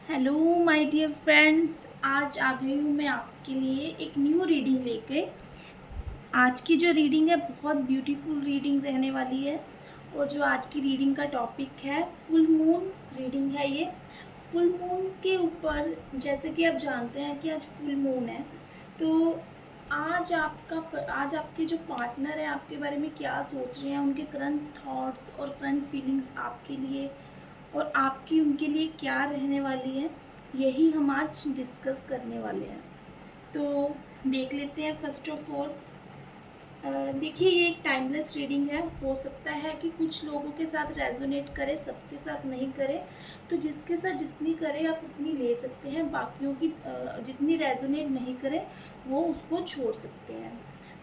Hello my dear friends, आज आ गई हूँ मैं आपके लिए एक न्यू रीडिंग लेके। आज की जो रीडिंग है बहुत ब्यूटीफुल रीडिंग रहने वाली है। और जो आज की रीडिंग का टॉपिक है फुल मून रीडिंग है ये। फुल मून के ऊपर, जैसे कि आप जानते हैं कि आज फुल मून है, तो आज आपके जो पार्टनर है आपके बारे में क्या सोच रहे हैं, उनके करंट थॉट्स और करंट फीलिंग्स आपके लिए और आपकी उनके लिए क्या रहने वाली है, यही हम आज डिस्कस करने वाले हैं। तो देख लेते हैं। फर्स्ट ऑफ ऑल देखिए, ये एक टाइमलेस रीडिंग है। हो सकता है कि कुछ लोगों के साथ रेजोनेट करे, सबके साथ नहीं करे। तो जिसके साथ जितनी करे आप उतनी ले सकते हैं, बाकियों की जितनी रेजोनेट नहीं करे वो उसको छोड़ सकते हैं।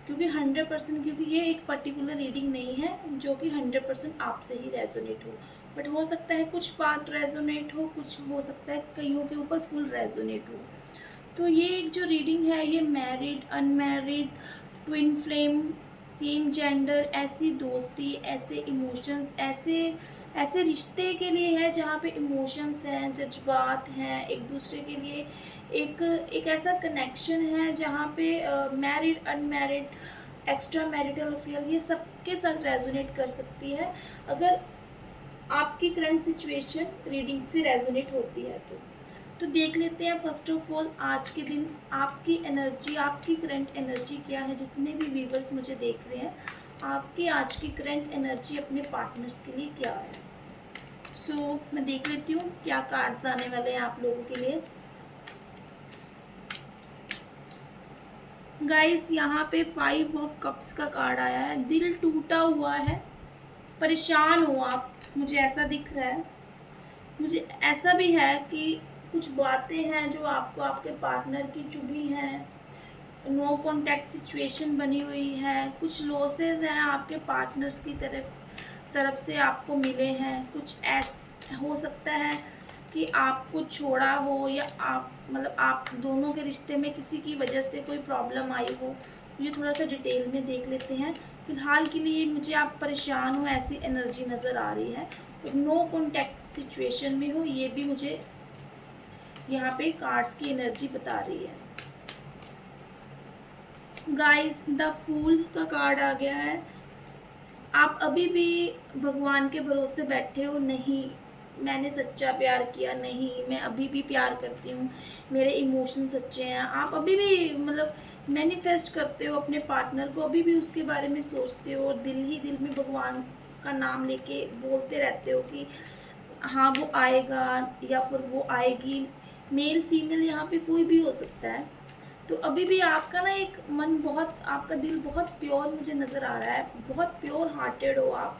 क्योंकि 100%, क्योंकि ये एक पर्टिकुलर रीडिंग नहीं है जो कि 100% आपसे ही रेजोनेट हो। बट हो सकता है कुछ पार्ट रेजोनेट हो, कुछ हो सकता है कईयों के ऊपर फुल रेजोनेट हो। तो ये एक जो रीडिंग है ये married, unmarried, twin flame, same gender, ऐसी दोस्ती, ऐसे इमोशंस, ऐसे ऐसे रिश्ते के लिए है जहाँ पे इमोशंस हैं, जज्बात हैं एक दूसरे के लिए। एक एक ऐसा कनेक्शन है जहाँ पे married, unmarried, extra marital affair, ये सबके साथ रेजोनेट कर सकती है अगर आपकी करंट सिचुएशन रीडिंग से रेजोनेट होती है। तो देख लेते हैं फर्स्ट ऑफ ऑल आज के दिन आपकी एनर्जी, आपकी करंट एनर्जी क्या है। जितने भी व्यूवर्स मुझे देख रहे हैं, आपकी आज की करंट एनर्जी अपने पार्टनर्स के लिए क्या है। मैं देख लेती हूँ क्या कार्ड्स आने वाले हैं आप लोगों के लिए। गाइस, यहाँ पे 5 ऑफ कप्स का कार्ड आया है। दिल टूटा हुआ है, परेशान हो आप, मुझे ऐसा दिख रहा है। मुझे ऐसा भी है कि कुछ बातें हैं जो आपको आपके पार्टनर की चुभी हैं, नो कॉन्टैक्ट सिचुएशन बनी हुई है, कुछ लॉसेस हैं आपके पार्टनर्स की तरफ से आपको मिले हैं। कुछ हो सकता है कि आपको छोड़ा हो या आप मतलब आप दोनों के रिश्ते में किसी की वजह से कोई प्रॉब्लम आई हो। ये थोड़ा सा डिटेल में देख लेते हैं। फिलहाल के लिए मुझे आप परेशान हो ऐसी एनर्जी नज़र आ रही है और नो कॉन्टैक्ट सिचुएशन में हो, ये भी मुझे यहाँ पे कार्ड्स की एनर्जी बता रही है। गाइस, द फूल का कार्ड आ गया है। आप अभी भी भगवान के भरोसे बैठे हो, नहीं मैंने सच्चा प्यार किया, नहीं मैं अभी भी प्यार करती हूँ, मेरे इमोशन सच्चे हैं। आप अभी भी मतलब मैनिफेस्ट करते हो अपने पार्टनर को, अभी भी उसके बारे में सोचते हो और दिल ही दिल में भगवान का नाम लेके बोलते रहते हो कि हाँ वो आएगा या फिर वो आएगी। मेल फीमेल यहाँ पे कोई भी हो सकता है। तो अभी भी आपका ना एक मन बहुत, आपका दिल बहुत प्योर मुझे नज़र आ रहा है, बहुत प्योर हार्टेड हो आप,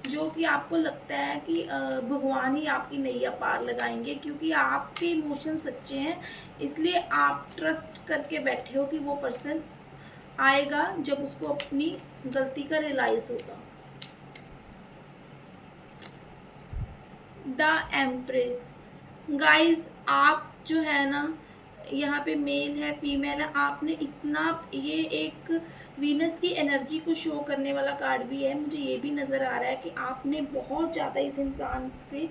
जो कि आपको लगता है कि भगवान ही आपकी नैया पार लगाएंगे, क्योंकि आपके इमोशन सच्चे हैं। इसलिए आप ट्रस्ट करके बैठे हो कि वो पर्सन आएगा जब उसको अपनी गलती का रियलाइज़ होगा। The empress. गाइस, आप जो है ना, यहाँ पे मेल है फीमेल है, आपने इतना, ये एक वीनस की एनर्जी को शो करने वाला कार्ड भी है। मुझे ये भी नज़र आ रहा है कि आपने बहुत ज़्यादा इस इंसान से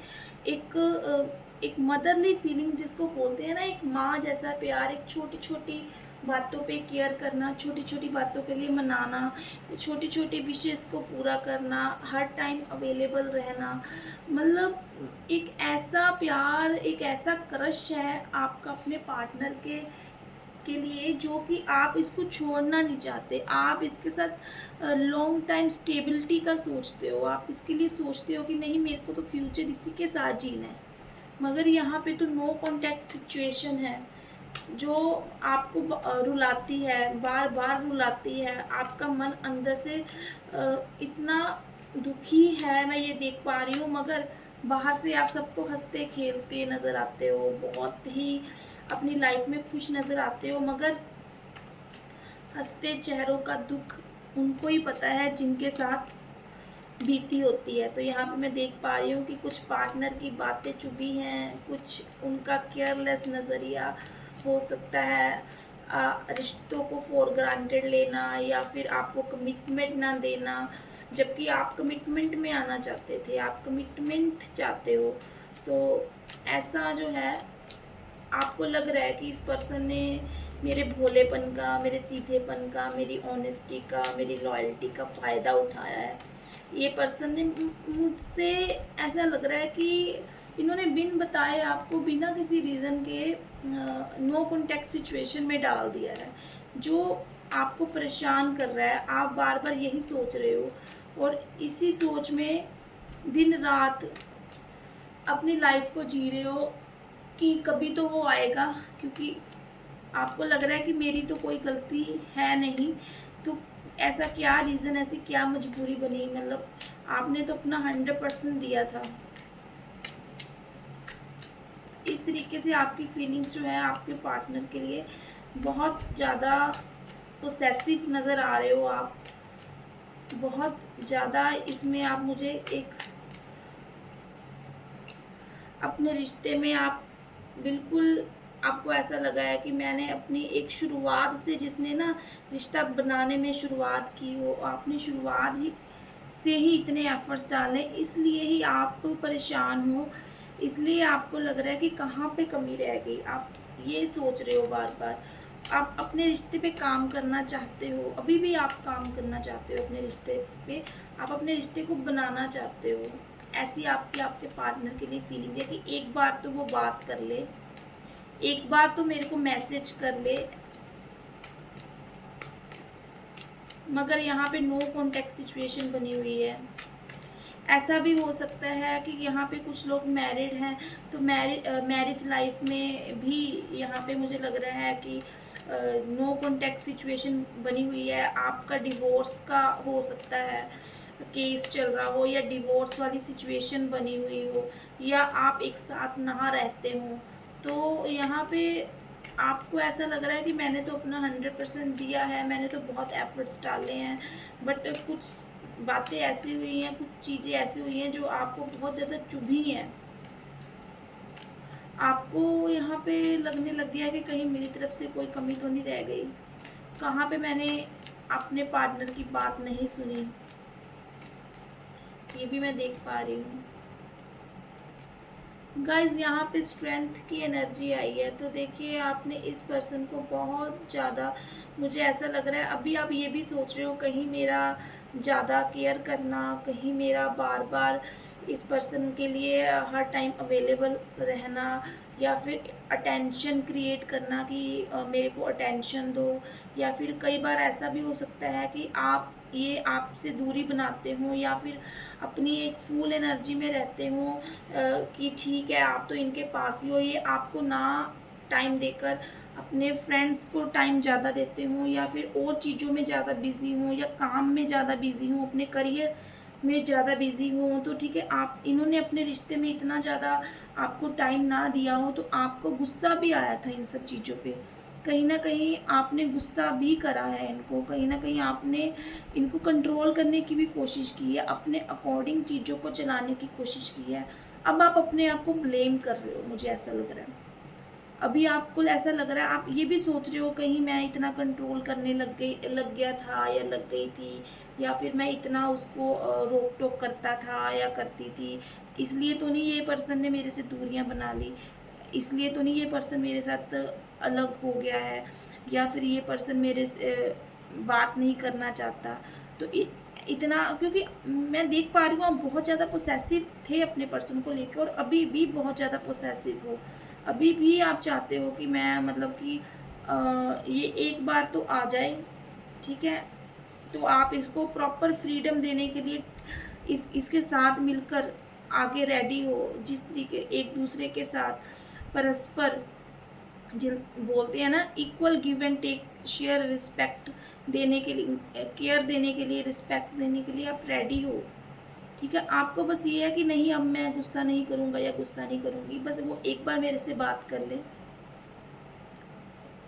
एक मदरली फीलिंग जिसको बोलते हैं ना, एक माँ जैसा प्यार, एक छोटी छोटी बातों पे केयर करना, छोटी छोटी बातों के लिए मनाना, छोटी छोटी विशेष को पूरा करना, हर टाइम अवेलेबल रहना, मतलब एक ऐसा प्यार, एक ऐसा क्रश है आपका अपने पार्टनर के लिए, जो कि आप इसको छोड़ना नहीं चाहते। आप इसके साथ लॉन्ग टाइम स्टेबिलिटी का सोचते हो, आप इसके लिए सोचते हो कि नहीं मेरे को तो फ्यूचर इसी के साथ जीना है। मगर यहाँ पे तो नो कॉन्टैक्ट सिचुएशन है जो आपको रुलाती है, बार बार रुलाती है। आपका मन अंदर से इतना दुखी है, मैं ये देख पा रही हूँ। मगर बाहर से आप सबको हंसते खेलते नज़र आते हो, बहुत ही अपनी लाइफ में खुश नज़र आते हो, मगर हंसते चेहरों का दुख उनको ही पता है जिनके साथ बीती होती है। तो यहाँ पे मैं देख पा रही हूँ कि कुछ पार्टनर की बातें चुभी हैं, कुछ उनका केयरलेस नज़रिया हो सकता है, रिश्तों को फॉर ग्रांटेड लेना या फिर आपको कमिटमेंट ना देना, जबकि आप कमिटमेंट में आना चाहते थे, आप कमिटमेंट चाहते हो। तो ऐसा जो है आपको लग रहा है कि इस पर्सन ने मेरे भोलेपन का, मेरे सीधेपन का, मेरी ऑनेस्टी का, मेरी लॉयल्टी का फ़ायदा उठाया है। ये पर्सन ने मुझसे ऐसा लग रहा है कि इन्होंने बिन बताए आपको बिना किसी रीज़न के नो कॉन्टैक्ट सिचुएशन में डाल दिया है, जो आपको परेशान कर रहा है। आप बार बार यही सोच रहे हो और इसी सोच में दिन रात अपनी लाइफ को जी रहे हो कि कभी तो वो आएगा, क्योंकि आपको लग रहा है कि मेरी तो कोई गलती है नहीं, तो ऐसा क्या रीज़न, ऐसी क्या मजबूरी बनी, मतलब आपने तो अपना 100% दिया था। इस तरीके से आपकी फीलिंग्स जो है आपके पार्टनर के लिए बहुत ज़्यादा पोसेसिव नज़र आ रहे हो आप, बहुत ज़्यादा इसमें आप मुझे एक अपने रिश्ते में आप बिल्कुल, आपको ऐसा लगा है कि मैंने अपनी एक शुरुआत से, जिसने ना रिश्ता बनाने में शुरुआत की हो, आपने शुरुआत ही से ही इतने एफ़र्ट्स डाले, इसलिए ही आप परेशान हो, इसलिए आपको लग रहा है कि कहाँ पे कमी रह गई। आप ये सोच रहे हो बार-बार। आप अपने रिश्ते पे काम करना चाहते हो, अभी भी आप काम करना चाहते हो अपने रिश्ते पे, आप अपने रिश्ते को बनाना चाहते हो। ऐसी आपकी आपके पार्टनर के लिए फीलिंग है कि एक बार तो वो बात कर ले, एक बार तो मेरे को मैसेज कर ले, मगर यहाँ पे नो कॉन्टैक्ट सिचुएशन बनी हुई है। ऐसा भी हो सकता है कि यहाँ पे कुछ लोग मैरिड हैं, तो मैरिज लाइफ में भी यहाँ पे मुझे लग रहा है कि नो कॉन्टैक्ट सिचुएशन बनी हुई है। आपका डिवोर्स का हो सकता है केस चल रहा हो, या डिवोर्स वाली सिचुएशन बनी हुई हो, या आप एक साथ ना रहते हो। तो यहाँ पे आपको ऐसा लग रहा है कि मैंने तो अपना 100% दिया है, मैंने तो बहुत एफर्ट्स डाले हैं, बट कुछ बातें ऐसी हुई हैं, कुछ चीज़ें ऐसी हुई हैं जो आपको बहुत ज़्यादा चुभी हैं। आपको यहाँ पे लगने लग गया है कि कहीं मेरी तरफ से कोई कमी तो नहीं रह गई, कहाँ पे मैंने अपने पार्टनर की बात नहीं सुनी, ये भी मैं देख पा रही हूँ। गाइज़ यहाँ पे स्ट्रेंथ की एनर्जी आई है, तो देखिए आपने इस पर्सन को बहुत ज़्यादा, मुझे ऐसा लग रहा है अभी आप ये भी सोच रहे हो कहीं मेरा ज़्यादा केयर करना, कहीं मेरा बार बार इस पर्सन के लिए हर टाइम अवेलेबल रहना, या फिर अटेंशन क्रिएट करना कि मेरे को अटेंशन दो, या फिर कई बार ऐसा भी हो सकता है कि आप ये आपसे दूरी बनाते हो, या फिर अपनी एक फुल एनर्जी में रहते हो कि ठीक है आप तो इनके पास ही हो, ये आपको ना टाइम देकर अपने फ्रेंड्स को टाइम ज़्यादा देते हो, या फिर और चीज़ों में ज़्यादा बिज़ी हो, या काम में ज़्यादा बिज़ी हो, अपने करियर में ज़्यादा बिज़ी हो, तो ठीक है आप, इन्होंने अपने रिश्ते में इतना ज़्यादा आपको टाइम ना दिया हो, तो आपको गुस्सा भी आया था इन सब चीज़ों पे। कहीं न कहीं आपने गुस्सा भी करा है इनको, कहीं न कहीं आपने इनको कंट्रोल करने की भी कोशिश की है, अपने अकॉर्डिंग चीज़ों को चलाने की कोशिश की है। अब आप अपने आप को ब्लेम कर रहे हो, मुझे ऐसा लग रहा है। अभी आपको ऐसा लग रहा है, आप ये भी सोच रहे हो कहीं मैं इतना कंट्रोल करने लग गया था या लग गई थी, या फिर मैं इतना उसको रोक-टोक करता था या करती थी, इसलिए तो नहीं ये पर्सन ने मेरे से दूरियाँ बना ली, इसलिए तो नहीं ये पर्सन मेरे साथ अलग हो गया है, या फिर ये पर्सन मेरे से बात नहीं करना चाहता। तो इतना, क्योंकि मैं देख पा रही हूँ आप बहुत ज़्यादा पोसेसिव थे अपने पर्सन को लेकर, और अभी भी बहुत ज़्यादा पोसेसिव हो। अभी भी आप चाहते हो कि मैं, मतलब कि ये एक बार तो आ जाए, ठीक है? तो आप इसको प्रॉपर फ्रीडम देने के लिए इसके साथ मिलकर आगे रेडी हो, जिस तरीके एक दूसरे के साथ परस्पर, जिन बोलते हैं ना, equal give and take, share respect देने के लिए, केयर देने के लिए, रिस्पेक्ट देने के लिए आप रेडी हो, ठीक है? आपको बस ये है कि नहीं अब मैं गुस्सा नहीं करूँगा या गुस्सा नहीं करूँगी, बस वो एक बार मेरे से बात कर ले।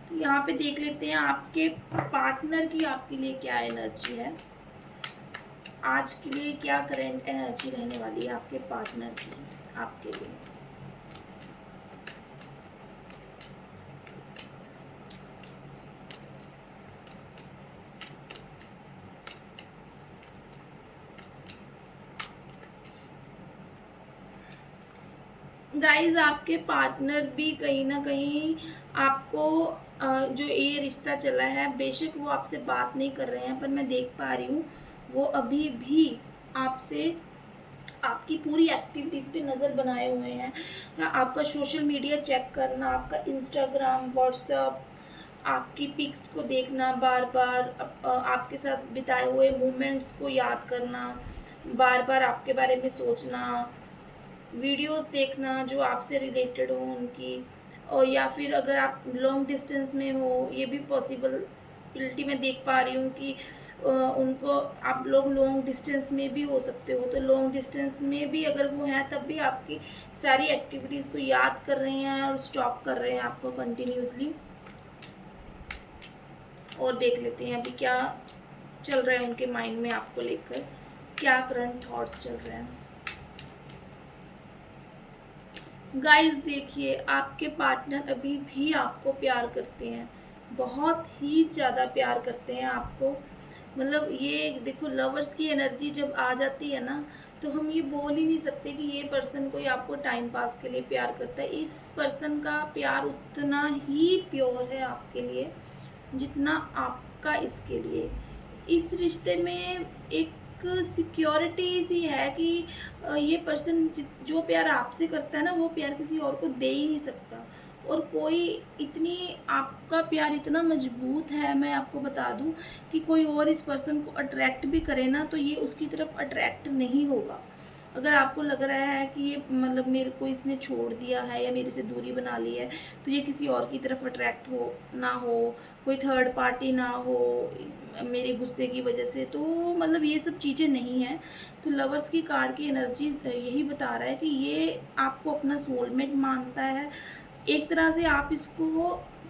तो यहाँ पे देख लेते हैं आपके पार्टनर की आपके लिए क्या एनर्जी है, आज के लिए क्या करंट एनर्जी रहने वाली है आपके पार्टनर की आपके लिए। गाइज़ आपके पार्टनर भी कहीं न कहीं आपको जो ये रिश्ता चला है, बेशक वो आपसे बात नहीं कर रहे हैं, पर मैं देख पा रही हूँ, वो अभी भी आपसे आपकी पूरी एक्टिविटीज़ पे नज़र बनाए हुए हैं। आपका सोशल मीडिया चेक करना, आपका इंस्टाग्राम, व्हाट्सएप, आपकी पिक्स को देखना बार-बार, आपके साथ बिताए हुए मोमेंट्स को याद करना, बार-बार आपके बारे में सोचना, वीडियोस देखना जो आपसे रिलेटेड हो उनकी, और या फिर अगर आप लॉन्ग डिस्टेंस में हो, ये भी पॉसिबिलिटी मैं देख पा रही हूँ कि उनको आप लोग लॉन्ग डिस्टेंस में भी हो सकते हो, तो लॉन्ग डिस्टेंस में भी अगर वो हैं तब भी आपकी सारी एक्टिविटीज़ को याद कर रहे हैं और स्टॉप कर रहे हैं आपको कंटिन्यूसली। और देख लेते हैं अभी क्या चल रहा है उनके माइंड में आपको लेकर, क्या करंट थॉट्स चल रहे हैं। गाइस देखिए, आपके पार्टनर अभी भी आपको प्यार करते हैं, बहुत ही ज़्यादा प्यार करते हैं आपको। मतलब ये देखो, लवर्स की एनर्जी जब आ जाती है ना, तो हम ये बोल ही नहीं सकते कि ये पर्सन कोई आपको टाइम पास के लिए प्यार करता है। इस पर्सन का प्यार उतना ही प्योर है आपके लिए जितना आपका इसके लिए। इस रिश्ते में एक सिक्योरिटी सी है कि ये पर्सन जो प्यार आपसे करता है ना, वो प्यार किसी और को दे ही नहीं सकता। और कोई इतनी आपका प्यार इतना मजबूत है, मैं आपको बता दूं, कि कोई और इस पर्सन को अट्रैक्ट भी करे ना, तो ये उसकी तरफ अट्रैक्ट नहीं होगा। अगर आपको लग रहा है कि ये मतलब मेरे को इसने छोड़ दिया है या मेरे से दूरी बना ली है, तो ये किसी और की तरफ अट्रैक्ट हो ना हो, कोई थर्ड पार्टी ना हो मेरे गुस्से की वजह से, तो मतलब ये सब चीज़ें नहीं हैं। तो लवर्स की कार्ड की एनर्जी यही बता रहा है कि ये आपको अपना सोलमेट मानता है। एक तरह से आप इसको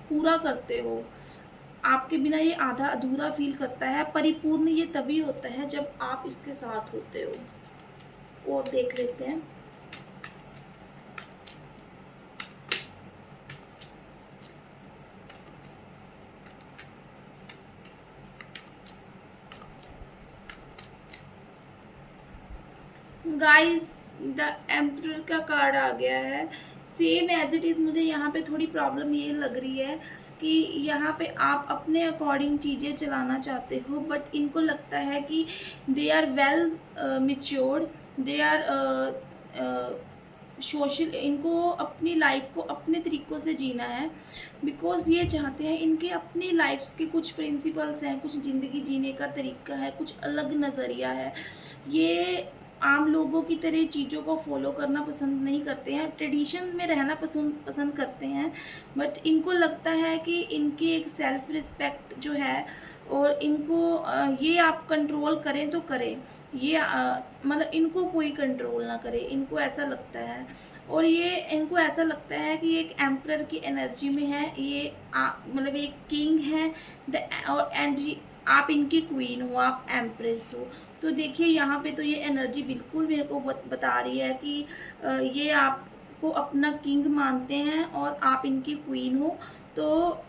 पूरा करते हो। आपके बिना ये आधा अधूरा फ़ील करता है। परिपूर्ण ये तभी होता है जब आप इसके साथ होते हो। और देख लेते हैं। गाइस द एम्परर का कार्ड आ गया है। सेम एज इट इज़ मुझे यहाँ पे थोड़ी प्रॉब्लम ये लग रही है कि यहाँ पे आप अपने अकॉर्डिंग चीज़ें चलाना चाहते हो, बट इनको लगता है कि they are well matured, they are social, इनको अपनी लाइफ को अपने तरीक़ों से जीना है। बिकॉज़ ये चाहते हैं, इनके अपनी लाइफ्स के कुछ प्रिंसिपल्स हैं, कुछ ज़िंदगी जीने का तरीका है, कुछ अलग नज़रिया है। ये आम लोगों की तरह चीज़ों को फॉलो करना पसंद नहीं करते हैं, ट्रेडिशन में रहना पसंद करते हैं। बट इनको लगता है कि इनकी एक सेल्फ रिस्पेक्ट जो है, और इनको ये आप कंट्रोल करें तो करें, ये मतलब इनको कोई कंट्रोल ना करे, इनको ऐसा लगता है। और ये इनको ऐसा लगता है कि एक एम्परर की एनर्जी में है ये, मतलब एक किंग है और एंड आप इनकी क्वीन हो, आप एम्प्रेस हो। तो देखिए यहाँ पे तो ये एनर्जी बिल्कुल मेरे को बता रही है कि ये आपको अपना किंग मानते हैं और आप इनकी क्वीन हो। तो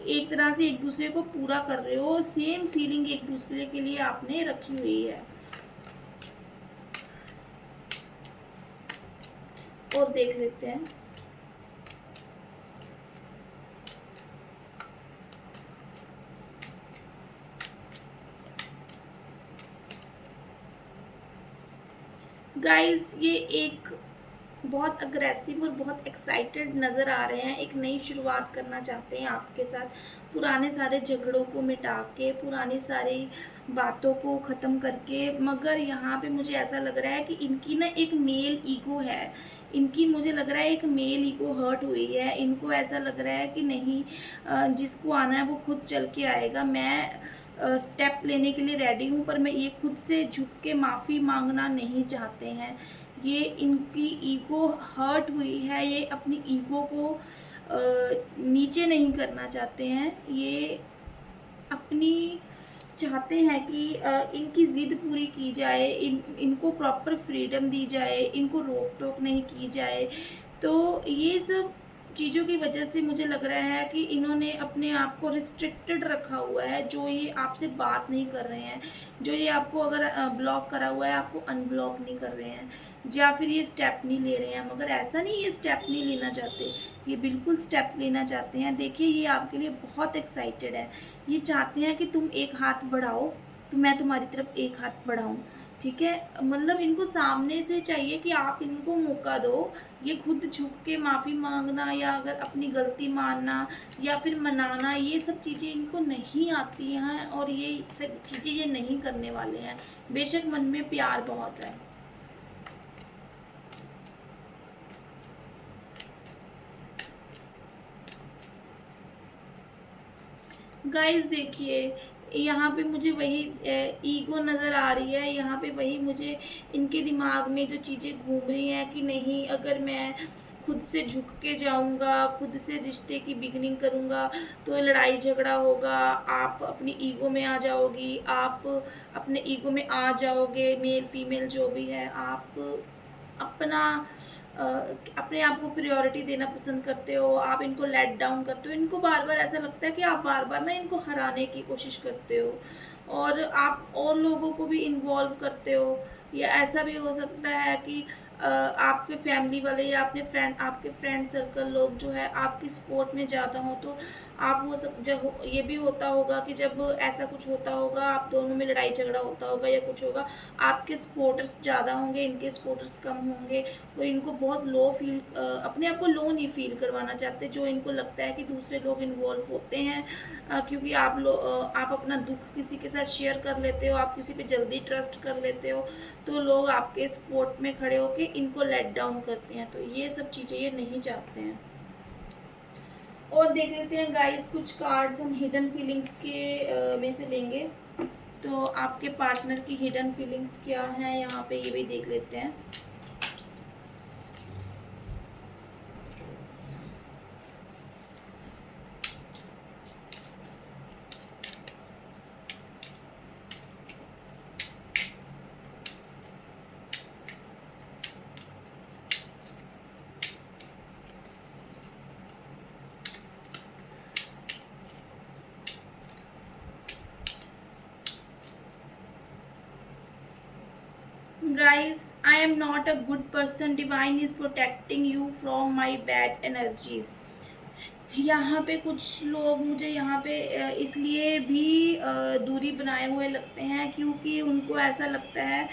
एक तरह से एक दूसरे को पूरा कर रहे हो, सेम फीलिंग एक दूसरे के लिए आपने रखी हुई है। और देख लेते हैं। गाइस ये एक बहुत अग्रेसिव और बहुत एक्साइटेड नज़र आ रहे हैं, एक नई शुरुआत करना चाहते हैं आपके साथ, पुराने सारे झगड़ों को मिटा के, पुरानी सारी बातों को ख़त्म करके। मगर यहाँ पे मुझे ऐसा लग रहा है कि इनकी ना एक मेल ईगो है, इनकी मुझे लग रहा है एक मेल ईगो हर्ट हुई है। इनको ऐसा लग रहा है कि नहीं, जिसको आना है वो खुद चल के आएगा, मैं स्टेप लेने के लिए रेडी हूँ, पर मैं ये खुद से झुक के माफ़ी मांगना नहीं चाहते हैं। ये इनकी ईगो हर्ट हुई है, ये अपनी ईगो को नीचे नहीं करना चाहते हैं। ये अपनी चाहते हैं कि इनकी ज़िद पूरी की जाए, इनको प्रॉपर फ्रीडम दी जाए, इनको रोक टोक नहीं की जाए। तो ये सब चीज़ों की वजह से मुझे लग रहा है कि इन्होंने अपने आप को रिस्ट्रिक्टेड रखा हुआ है, जो ये आपसे बात नहीं कर रहे हैं, जो ये आपको अगर ब्लॉक करा हुआ है आपको अनब्लॉक नहीं कर रहे हैं, या फिर ये स्टेप नहीं ले रहे हैं। मगर ऐसा नहीं, ये स्टेप नहीं लेना चाहते, ये बिल्कुल स्टेप लेना चाहते हैं। देखिए ये आपके लिए बहुत एक्साइटेड है, ये चाहते हैं कि तुम एक हाथ बढ़ाओ तो मैं तुम्हारी तरफ एक हाथ बढ़ाऊँ, ठीक है। मतलब इनको सामने से चाहिए कि आप इनको मौका दो, ये खुद झुक के माफ़ी मांगना या अगर अपनी गलती मानना या फिर मनाना, ये सब चीज़ें इनको नहीं आती हैं और ये सब चीज़ें ये नहीं करने वाले हैं। बेशक मन में प्यार बहुत है। गाइस देखिए, यहाँ पे मुझे वही ईगो नज़र आ रही है, यहाँ पे वही मुझे इनके दिमाग में जो चीज़ें घूम रही हैं कि नहीं, अगर मैं खुद से झुक के जाऊँगा, खुद से रिश्ते की बिगनिंग करूँगा तो लड़ाई झगड़ा होगा, आप अपनी ईगो में आ जाओगी, आप अपने ईगो में आ जाओगे, मेल फीमेल जो भी है, आप अपना अपने आप को प्रायोरिटी देना पसंद करते हो, आप इनको लेट डाउन करते हो। इनको बार-बार ऐसा लगता है कि आप बार-बार ना इनको हराने की कोशिश करते हो और आप और लोगों को भी इन्वॉल्व करते हो। या ऐसा भी हो सकता है कि आपके फैमिली वाले या आपके फ्रेंड सर्कल लोग जो है आपकी सपोर्ट में ज़्यादा हों, तो आप हो सक जब ये भी होता होगा कि जब ऐसा कुछ होता होगा, आप दोनों में लड़ाई झगड़ा होता होगा या कुछ होगा, आपके सपोर्टर्स ज़्यादा होंगे, इनके सपोर्टर्स कम होंगे और इनको बहुत लो फील अपने आप को लो नहीं फील करवाना चाहते, जो इनको लगता है कि दूसरे लोग इन्वॉल्व होते हैं क्योंकि आप अपना दुख किसी के साथ शेयर कर लेते हो, आप किसी पे जल्दी ट्रस्ट कर लेते हो, तो लोग आपके सपोर्ट में खड़े होके इनको लेट डाउन करते हैं। तो ये सब चीज़ें ये नहीं चाहते हैं। और देख लेते हैं गाइस, कुछ कार्ड्स हम हिडन फीलिंग्स के में से लेंगे। तो आपके पार्टनर की हिडन फीलिंग्स क्या हैं यहाँ पे, ये भी देख लेते हैं। Guys, I am not a good person. Divine is protecting you from my bad energies. यहाँ पे कुछ लोग मुझे यहाँ पे इसलिए भी दूरी बनाए हुए लगते हैं क्योंकि उनको ऐसा लगता है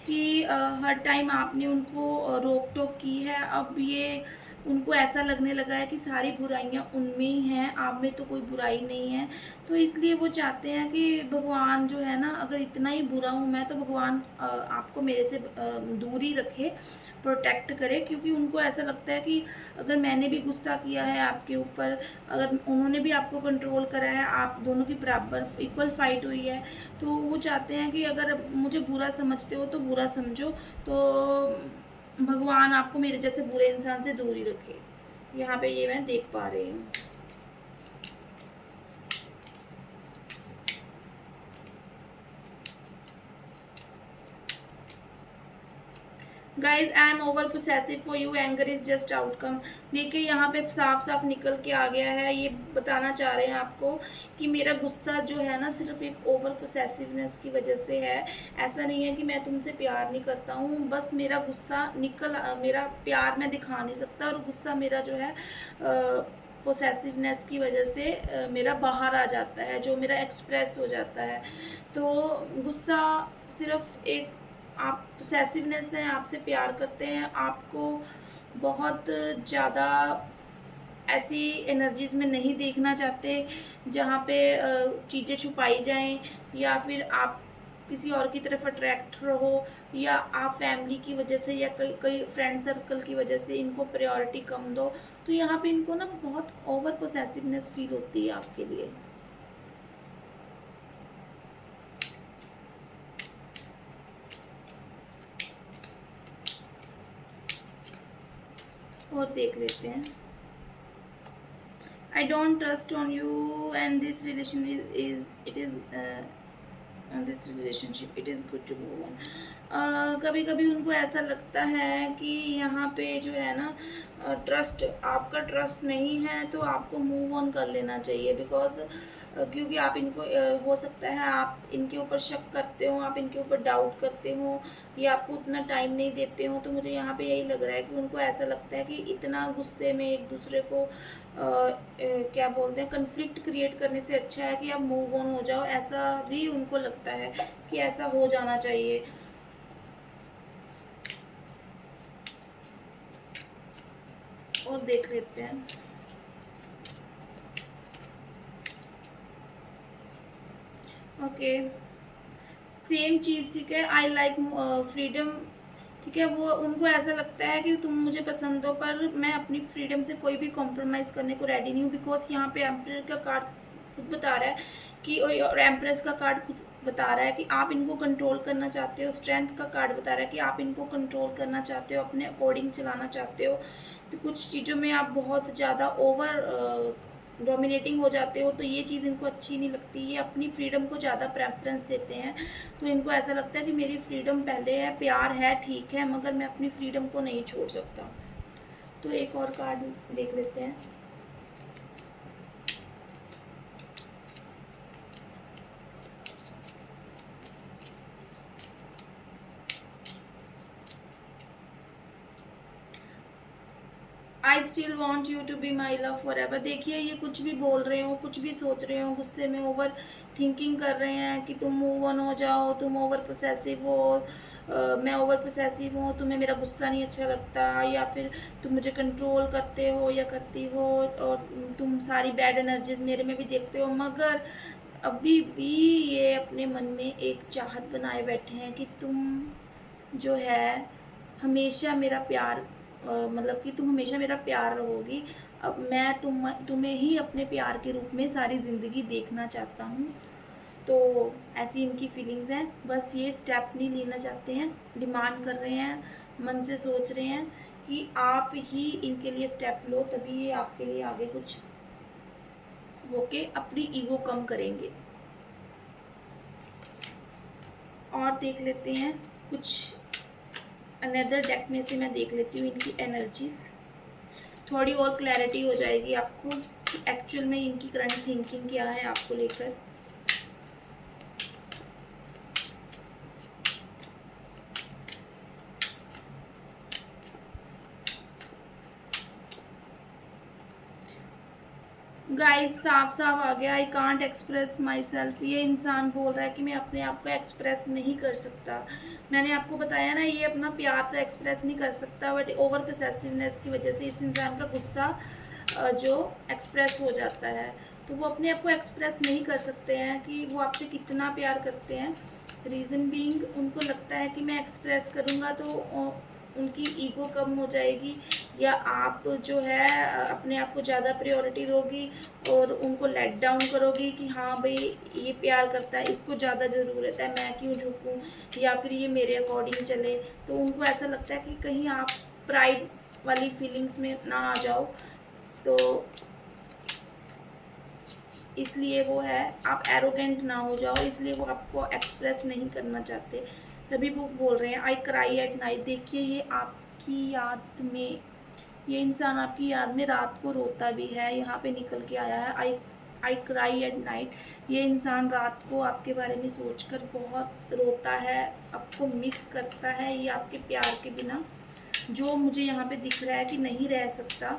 कि हर टाइम आपने उनको रोक टोक की है। अब ये उनको ऐसा लगने लगा है कि सारी बुराइयाँ उनमें ही हैं, आप में तो कोई बुराई नहीं है। तो इसलिए वो चाहते हैं कि भगवान जो है ना, अगर इतना ही बुरा हूँ मैं तो भगवान आपको मेरे से दूर ही रखे, प्रोटेक्ट करे, क्योंकि उनको ऐसा लगता है कि अगर मैंने भी गुस्सा किया है आपके ऊपर, अगर उन्होंने भी आपको कंट्रोल करा है, आप दोनों की बराबर इक्वल फाइट हुई है, तो वो चाहते हैं कि अगर मुझे बुरा समझते हो तो बुरा समझो, तो भगवान आपको मेरे जैसे बुरे इंसान से दूर ही रखे। यहाँ पे ये मैं देख पा रही हूँ। Guys I am over possessive for you, anger is just outcome. देखिए यहाँ पे साफ साफ निकल के आ गया है, ये बताना चाह रहे हैं आपको कि मेरा गुस्सा जो है ना सिर्फ एक ओवर पोसेसिवनेस की वजह से है। ऐसा नहीं है कि मैं तुमसे प्यार नहीं करता हूँ, बस मेरा गुस्सा मेरा प्यार मैं दिखा नहीं सकता और गुस्सा मेरा जो है पोसेसिवनेस की वजह से मेरा बाहर आ जाता है, जो मेरा एक्सप्रेस हो जाता है। तो गुस्सा सिर्फ एक आप पोसेसिवनेस है, आपसे प्यार करते हैं, आपको बहुत ज़्यादा ऐसी एनर्जीज़ में नहीं देखना चाहते जहाँ पे चीज़ें छुपाई जाएं, या फिर आप किसी और की तरफ अट्रैक्ट रहो, या आप फैमिली की वजह से या कई कई फ्रेंड सर्कल की वजह से इनको प्रायोरिटी कम दो। तो यहाँ पे इनको ना बहुत ओवर पोसेसिवनेस फील होती है आपके लिए। और देख लेते हैं। I don't trust on you and this relation is it is this relationship it is good to move on। कभी कभी उनको ऐसा लगता है कि यहाँ पे जो है ना, ट्रस्ट, आपका ट्रस्ट नहीं है तो आपको मूव ऑन कर लेना चाहिए। बिकॉज क्योंकि आप इनको हो सकता है आप इनके ऊपर शक करते हो, आप इनके ऊपर डाउट करते हो, या आपको उतना टाइम नहीं देते हो। तो मुझे यहाँ पे यही लग रहा है कि उनको ऐसा लगता है कि इतना गुस्से में एक दूसरे को क्या बोलते हैं, कन्फ्लिक्ट क्रिएट करने से अच्छा है कि आप मूव ऑन हो जाओ। ऐसा भी उनको लगता है कि ऐसा हो जाना चाहिए। और देख लेते हैं। ओके, सेम चीज़, ठीक है। आई लाइक फ्रीडम, ठीक है। वो उनको ऐसा लगता है कि तुम मुझे पसंद हो, पर मैं अपनी फ्रीडम से कोई भी कॉम्प्रोमाइज़ करने को रेडी नहीं हूँ। बिकॉज यहाँ पे एम्परर का कार्ड खुद बता रहा है कि, और एम्प्रेस का कार्ड खुद बता रहा है कि आप इनको कंट्रोल करना चाहते हो। स्ट्रेंथ का कार्ड बता रहा है कि आप इनको कंट्रोल करना चाहते हो, अपने अकॉर्डिंग चलाना चाहते हो। तो कुछ चीज़ों में आप बहुत ज़्यादा ओवर डोमिनेटिंग हो जाते हो, तो ये चीज़ इनको अच्छी नहीं लगती। ये अपनी फ्रीडम को ज़्यादा प्रेफरेंस देते हैं। तो इनको ऐसा लगता है कि मेरी फ्रीडम पहले है, प्यार है ठीक है, मगर मैं अपनी फ्रीडम को नहीं छोड़ सकता। तो एक और कार्ड देख लेते हैं। I still want you to be my love forever. देखिए, ये कुछ भी बोल रहे हो, कुछ भी सोच रहे हो, गुस्से में ओवर थिंकिंग कर रहे हैं कि तुम मूव ऑन हो जाओ, तुम ओवर पोसेसिव हो, मैं ओवर पोसेसिव हूँ, तुम्हें मेरा गुस्सा नहीं अच्छा लगता, या फिर तुम मुझे कंट्रोल करते हो या करती हो, और तुम सारी बैड एनर्जीज मेरे में भी देखते हो। मगर अभी भी ये अपने मन में एक चाहत बनाए बैठे हैं कि तुम जो है हमेशा मेरा प्यार, मतलब कि तुम हमेशा मेरा प्यार रहोगी। अब मैं तुम्हें ही अपने प्यार के रूप में सारी ज़िंदगी देखना चाहता हूँ। तो ऐसी इनकी फीलिंग्स हैं। बस ये स्टेप नहीं लेना चाहते हैं, डिमांड कर रहे हैं, मन से सोच रहे हैं कि आप ही इनके लिए स्टेप लो, तभी ये आपके लिए आगे कुछ होके अपनी ईगो कम करेंगे। और देख लेते हैं कुछ अनदर डेक में से, मैं देख लेती हूँ इनकी एनर्जीज, थोड़ी और क्लैरिटी हो जाएगी आपको कि एक्चुअल में इनकी करंट थिंकिंग क्या है आपको लेकर। गाइस, साफ साफ आ गया, I can't express my self. ये इंसान बोल रहा है कि मैं अपने आप को एक्सप्रेस नहीं कर सकता। मैंने आपको बताया ना, ये अपना प्यार तो एक्सप्रेस नहीं कर सकता, बट ओवर पोसेसिवनेस की वजह से इस इंसान का गुस्सा जो एक्सप्रेस हो जाता है। तो वो अपने आप को एक्सप्रेस नहीं कर सकते हैं कि वो आपसे कितना प्यार करते हैं। रीज़न बीइंग, उनको लगता है कि मैं एक्सप्रेस करूँगा तो उनकी ईगो कम हो जाएगी, या आप जो है अपने आप को ज़्यादा प्रायोरिटी दोगी और उनको लेट डाउन करोगी कि हाँ भाई ये प्यार करता है, इसको ज़्यादा ज़रूरत है, मैं क्यों झुकूँ, या फिर ये मेरे अकॉर्डिंग चले। तो उनको ऐसा लगता है कि कहीं आप प्राइड वाली फीलिंग्स में ना आ जाओ। तो इसलिए वो है, आप एरोगेंट ना हो जाओ, इसलिए वो आपको एक्सप्रेस नहीं करना चाहते। तभी वो बोल रहे हैं आई क्राई एट नाइट। देखिए, ये आपकी याद में, ये इंसान आपकी याद में रात को रोता भी है। यहाँ पे निकल के आया है आई क्राई एट नाइट। ये इंसान रात को आपके बारे में सोचकर बहुत रोता है, आपको मिस करता है। ये आपके प्यार के बिना, जो मुझे यहाँ पे दिख रहा है कि नहीं रह सकता,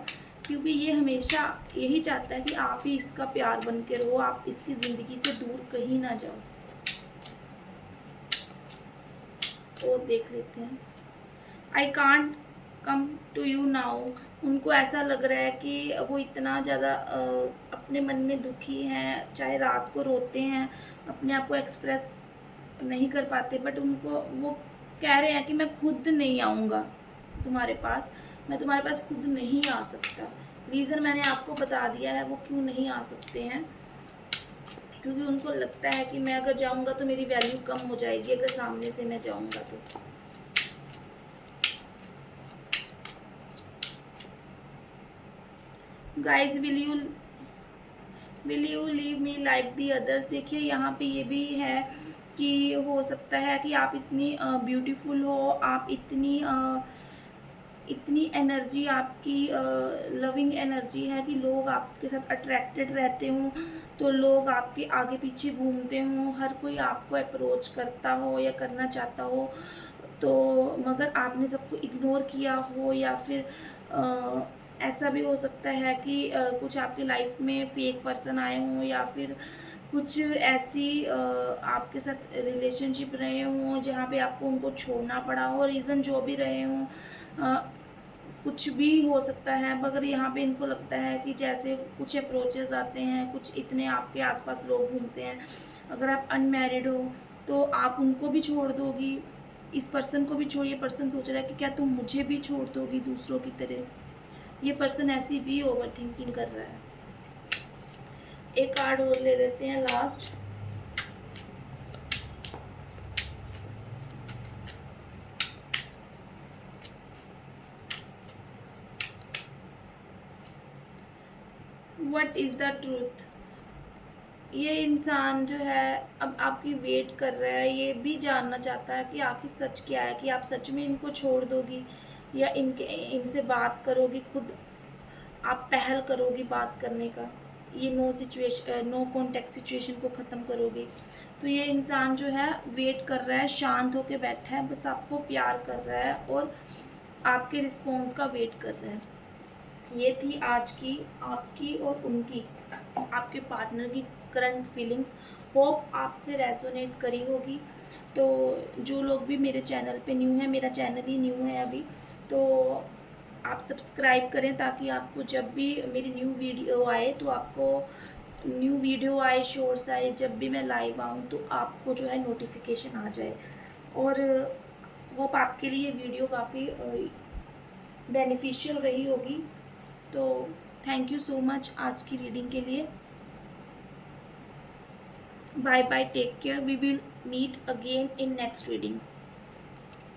क्योंकि ये हमेशा यही चाहता है कि आप ही इसका प्यार बन के रहो, आप इसकी ज़िंदगी से दूर कहीं ना जाओ। और देख लेते हैं, I can't come to you now. उनको ऐसा लग रहा है कि वो इतना ज़्यादा अपने मन में दुखी हैं, चाहे रात को रोते हैं, अपने आप को एक्सप्रेस नहीं कर पाते, बट उनको वो कह रहे हैं कि मैं खुद नहीं आऊँगा तुम्हारे पास, मैं तुम्हारे पास खुद नहीं आ सकता। रीज़न मैंने आपको बता दिया है वो क्यों नहीं आ सकते हैं, क्योंकि उनको लगता है कि मैं अगर जाऊँगा तो मेरी वैल्यू कम हो जाएगी अगर सामने से मैं जाऊँगा तो। Guys, will you leave me like the others. देखिए, यहाँ पे ये भी है कि हो सकता है कि आप इतनी ब्यूटीफुल हो, आप इतनी एनर्जी आपकी लविंग एनर्जी है कि लोग आपके साथ अट्रैक्टेड रहते हों, तो लोग आपके आगे पीछे घूमते हों, हर कोई आपको अप्रोच करता हो या करना चाहता हो, तो मगर आपने सबको इग्नोर किया हो, या फिर ऐसा भी हो सकता है कि कुछ आपकी लाइफ में फेक पर्सन आए हों, या फिर कुछ ऐसी आपके साथ रिलेशनशिप रहे हों जहाँ पे आपको उनको छोड़ना पड़ा हो, रीज़न जो भी रहे हों, अ, कुछ भी हो सकता है, मगर यहाँ पे इनको लगता है कि जैसे कुछ अप्रोचेज़ आते हैं, कुछ इतने आपके आस-पास लोग घूमते हैं, अगर आप अनमैरिड हो, तो आप उनको भी छोड़ दोगी, इस पर्सन को भी ये पर्सन सोच रहा है कि क्या तुम मुझे भी छोड़ दोगी दूसरों की तरह? ये पर्सन ऐसी भी ओवरथिंकिंग कर रहा है। एक कार्ड और ले लेते हैं last. What is the truth? ये इंसान जो है अब आपकी वेट कर रहा है, ये भी जानना चाहता है कि आखिर सच क्या है, कि आप सच में इनको छोड़ दोगी या इनसे बात करोगी, खुद आप पहल करोगी बात करने का, ये नो कॉन्टैक्ट सिचुएशन को ख़त्म करोगी। तो ये इंसान जो है वेट कर रहा है, शांत होके बैठा है, बस आपको प्यार कर रहा है और आपके रिस्पॉन्स का वेट कर रहा है। ये थी आज की आपकी और उनकी, आपके पार्टनर की करंट फीलिंग्स। होप आपसे रेजोनेट करी होगी। तो जो लोग भी मेरे चैनल पे न्यू हैं, मेरा चैनल ही न्यू है अभी, तो आप सब्सक्राइब करें ताकि आपको जब भी मेरी न्यू वीडियो आए, तो आपको न्यू वीडियो आए, शॉर्ट्स आए, जब भी मैं लाइव आऊँ तो आपको जो है नोटिफिकेशन आ जाए। और होप आपके लिए वीडियो काफ़ी बेनिफिशियल रही होगी। तो थैंक यू सो मच आज की रीडिंग के लिए। Bye bye, take care, we will meet again in next reading.